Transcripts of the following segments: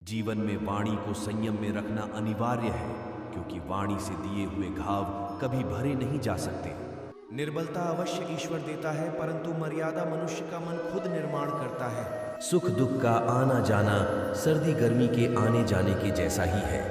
जीवन में वाणी को संयम में रखना अनिवार्य है, क्योंकि वाणी से दिए हुए घाव कभी भरे नहीं जा सकते। निर्बलता अवश्य ईश्वर देता है, परंतु मर्यादा मनुष्य का मन खुद निर्माण करता है। सुख दुख का आना जाना सर्दी गर्मी के आने जाने के जैसा ही है,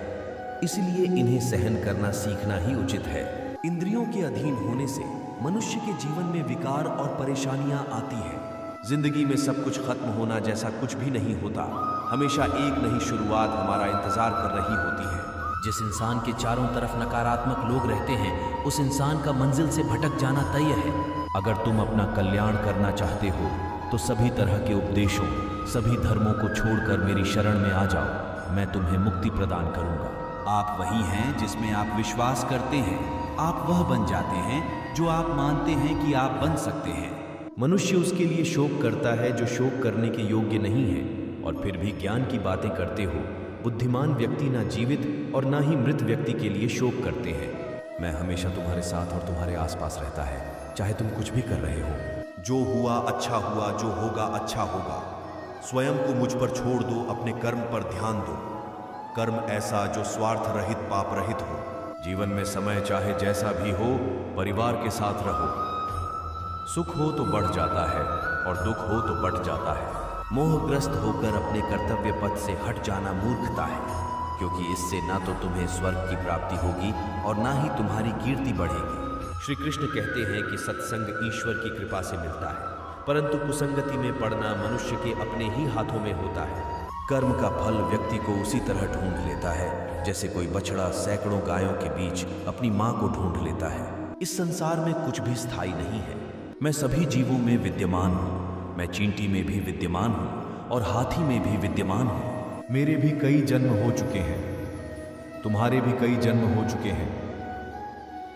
इसलिए इन्हें सहन करना सीखना ही उचित है। इंद्रियों के अधीन होने से मनुष्य के जीवन में विकार और परेशानियां आती हैं। जिंदगी में सब कुछ खत्म होना जैसा कुछ भी नहीं होता। हमेशा एक नई शुरुआत हमारा इंतजार कर रही होती है। जिस इंसान के चारों तरफ नकारात्मक लोग रहते हैं, उस इंसान का मंजिल से भटक जाना तय है। अगर तुम अपना कल्याण करना चाहते हो तो सभी तरह के उपदेशों, सभी धर्मों को छोड़कर मेरी शरण में आ जाओ। मैं तुम्हें मुक्ति प्रदान करूंगा। आप वही हैं जिसमें आप विश्वास करते हैं। आप वह बन जाते हैं जो आप मानते हैं कि आप बन सकते हैं। मनुष्य उसके लिए शोक करता है जो शोक करने के योग्य नहीं है, और फिर भी ज्ञान की बातें करते हो। बुद्धिमान व्यक्ति ना जीवित और ना ही मृत व्यक्ति के लिए शोक करते हैं। मैं हमेशा तुम्हारे साथ और तुम्हारे आसपास रहता है, चाहे तुम कुछ भी कर रहे हो। जो हुआ अच्छा हुआ, जो होगा अच्छा होगा। स्वयं को मुझ पर छोड़ दो, अपने कर्म पर ध्यान दो। कर्म ऐसा जो स्वार्थ रहित पाप रहित हो। जीवन में समय चाहे जैसा भी हो, परिवार के साथ रहो। सुख हो तो बढ़ जाता है और दुख हो तो बढ़ जाता है। मोहग्रस्त होकर अपने कर्तव्य पथ से हट जाना मूर्खता है, क्योंकि इससे ना तो तुम्हें स्वर्ग की प्राप्ति होगी और ना ही तुम्हारी कीर्ति बढ़ेगी। श्री कृष्ण कहते हैं कि सत्संग ईश्वर की कृपा से मिलता है, परंतु कुसंगति में पड़ना मनुष्य के अपने ही हाथों में होता है। कर्म का फल व्यक्ति को उसी तरह ढूंढ लेता है जैसे कोई बछड़ा सैकड़ों गायों के बीच अपनी मां को ढूंढ लेता है। इस संसार में कुछ भी स्थायी नहीं है। मैं सभी जीवों में विद्यमान हूँ। मैं चींटी में भी विद्यमान हूँ और हाथी में भी विद्यमान हूँ। मेरे भी कई जन्म हो चुके हैं, तुम्हारे भी कई जन्म हो चुके हैं।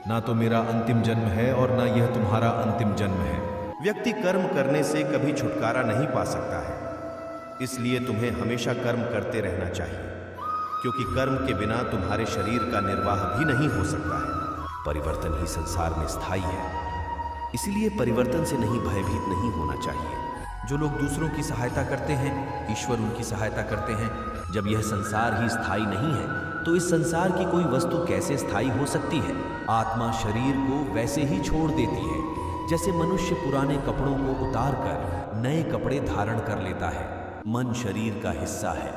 ना तो मेरा अंतिम जन्म है और ना यह तुम्हारा अंतिम जन्म है। व्यक्ति कर्म करने से कभी छुटकारा नहीं पा सकता है, इसलिए तुम्हें हमेशा कर्म करते रहना चाहिए, क्योंकि कर्म के बिना तुम्हारे शरीर का निर्वाह भी नहीं हो सकता है। परिवर्तन ही संसार में स्थायी है, इसलिए परिवर्तन से नहीं भयभीत नहीं होना चाहिए। जो लोग दूसरों की सहायता करते हैं, ईश्वर उनकी सहायता करते हैं। जब यह संसार ही स्थायी नहीं है, तो इस संसार की कोई वस्तु कैसे स्थायी हो सकती है। आत्मा शरीर को वैसे ही छोड़ देती है जैसे मनुष्य पुराने कपड़ों को उतार कर नए कपड़े धारण कर लेता है। मन शरीर का हिस्सा है।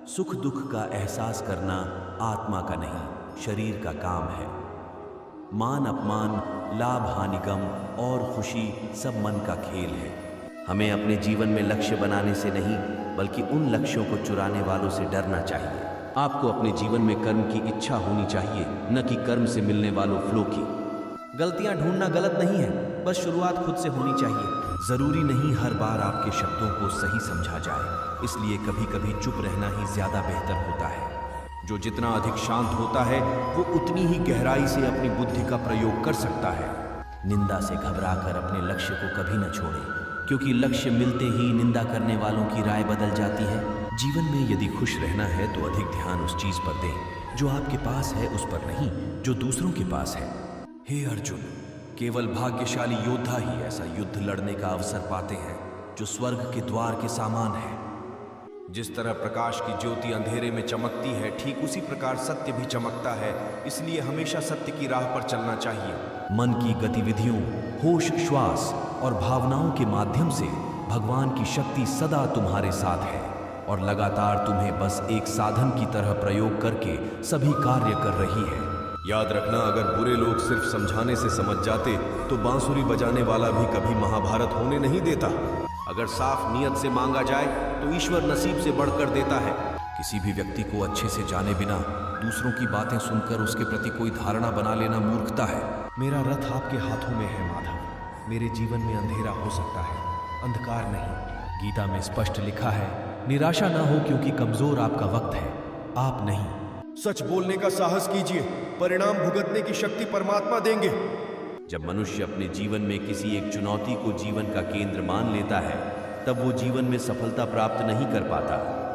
सुख दुख का एहसास करना आत्मा का नहीं, शरीर का काम है। मान अपमान, लाभ हानि, गम और खुशी सब मन का खेल है। हमें अपने जीवन में लक्ष्य बनाने से नहीं, बल्कि उन लक्ष्यों को चुराने वालों से डरना चाहिए। आपको अपने जीवन में कर्म की इच्छा होनी चाहिए, न कि कर्म से मिलने वालों फ्लो की। गलतियां ढूंढना गलत नहीं है, बस शुरुआत खुद से होनी चाहिए। जरूरी नहीं हर बार आपके शब्दों को सही समझा जाए, इसलिए कभी कभी चुप रहना ही ज्यादा बेहतर होता है। जो जितना अधिक शांत होता है, वो उतनी ही गहराई से अपनी बुद्धि का प्रयोग कर सकता है। निंदा से घबराकर अपने लक्ष्य को कभी न छोड़ें, क्योंकि लक्ष्य मिलते ही निंदा करने वालों की राय बदल जाती है। जीवन में यदि खुश रहना है तो अधिक ध्यान उस चीज पर दें जो आपके पास है, उस पर नहीं जो दूसरों के पास है। हे अर्जुन, केवल भाग्यशाली योद्धा ही ऐसा युद्ध लड़ने का अवसर पाते हैं जो स्वर्ग के द्वार के समान है। जिस तरह प्रकाश की ज्योति अंधेरे में चमकती है, ठीक उसी प्रकार सत्य भी चमकता है। इसलिए हमेशा सत्य की राह पर चलना चाहिए। मन की गतिविधियों, होश, श्वास और भावनाओं के माध्यम से भगवान की शक्ति सदा तुम्हारे साथ है और लगातार तुम्हें बस एक साधन की तरह प्रयोग करके सभी कार्य कर रही है। याद रखना, अगर बुरे लोग सिर्फ समझाने से समझ जाते तो बांसुरी बजाने वाला भी कभी महाभारत होने नहीं देता। अगर साफ नियत से मांगा जाए तो ईश्वर नसीब से बढ़कर देता है। किसी भी व्यक्ति को अच्छे से जाने बिना दूसरों की बातें सुनकर उसके प्रति कोई धारणा बना लेना मूर्खता है। मेरा रथ आपके हाथों में है माधव। मेरे जीवन में अंधेरा हो सकता है, अंधकार नहीं। गीता में स्पष्ट लिखा है, निराशा ना हो क्योंकि कमजोर आपका वक्त है, आप नहीं। सच बोलने का साहस कीजिए, परिणाम भुगतने की शक्ति परमात्मा देंगे। जब मनुष्य अपने जीवन में किसी एक चुनौती को जीवन का केंद्र मान लेता है, तब वो जीवन में सफलता प्राप्त नहीं कर पाता।